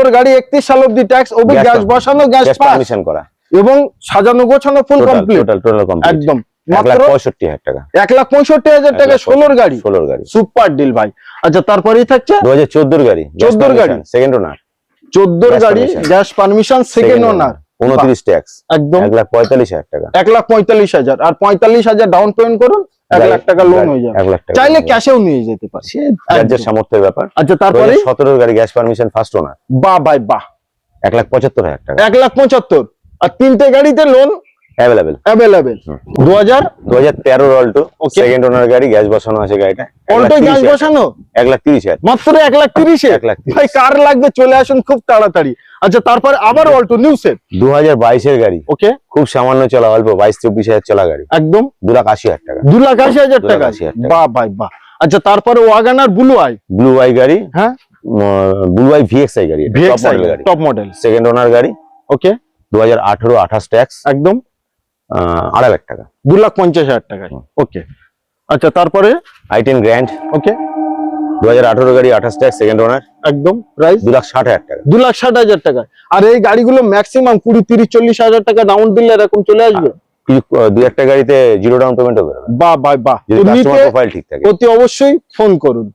16 গাড়ি 31 সাল অবধি ট্যাক্স ওবি গ্যাস বসানো গ্যাস পারমিশন করা এবং সাজানো গোছানো ফুল কমপ্লিট টোটাল কমপ্লিট একদম 1,65,000 টাকা 1,65,000 টাকা 16 গাড়ি 16 গাড়ি সুপার ডিল ভাই। আচ্ছা তারপরেই থাকছে 2014 গাড়ি 14 গাড়ি সেকেন্ড ওনার 14 গাড়ি গ্যাস পারমিশন সেকেন্ড ওনার 29 ট্যাক্স একদম 1,45,000 টাকা 1,45,000 আর 45,000 ডাউন পেমেন্ট করুন 1 লাখ টাকা লোন হয়ে যাবে 1 লাখ টাকা চাইলে ক্যাশেও নিয়ে যেতে পারে রাজ্যের সামর্থ্যের ব্যাপার। আচ্ছা তারপরে 17 গাড়ি গ্যাস পারমিশন ফার্স্ট ওনার বাহ ভাই বাহ 1,75,000 টাকা 1,75,000 আর তিনটে গাড়িতে লোন অ্যাভেলেবেল 2013 অল্টো সেকেন্ড ওনার গাড়ি গ্যাস বসানো আছে গাড়িটা অল্টো গ্যাস বসানো 1,30,000 মাত্র 1,30,000 ভাই কার লাগবে চলে আসুন খুব তাড়াতাড়ি। আচ্ছা তারপর আবার অল্টো নিউ সেট 2022 এর গাড়ি ওকে খুব সামান্য চলা অল্প 22-24,000 চলা গাড়ি একদম 2,80,000 টাকা 2,80,000 টাকা 2,80,000 টাকা। বাহ ভাই বাহ। আচ্ছা তারপরে ওয়াগনার ব্লু আই গাড়ি হ্যাঁ ব্লু আই ভিএক্সআই গাড়ি ভিএক্সআই গাড়ি টপ মডেল সেকেন্ড ওনার গাড়ি ওকে 2018-28 ট্যাক্স একদম 2.5 লাখ টাকা 2,50,000 টাকা ওকে। আচ্ছা তারপরে i10 গ্র্যান্ড ওকে 2018 গাড়ি 28 ট্যাক্স সেকেন্ড ওনার একদম প্রাইস 2,60,000 টাকা 2,60,000 টাকা। আর এই গাড়িগুলো ম্যাক্সিমাম 20-30-40,000 টাকা ডাউন দিলে এরকম চলে আসবে। দু একটা গাড়িতে জিরো ডাউন পেমেন্টও বেরোবে বাহ বাহ বাহ। যদি কাস্টমার প্রোফাইল ঠিক থাকে অতি অবশ্যই ফোন করুন।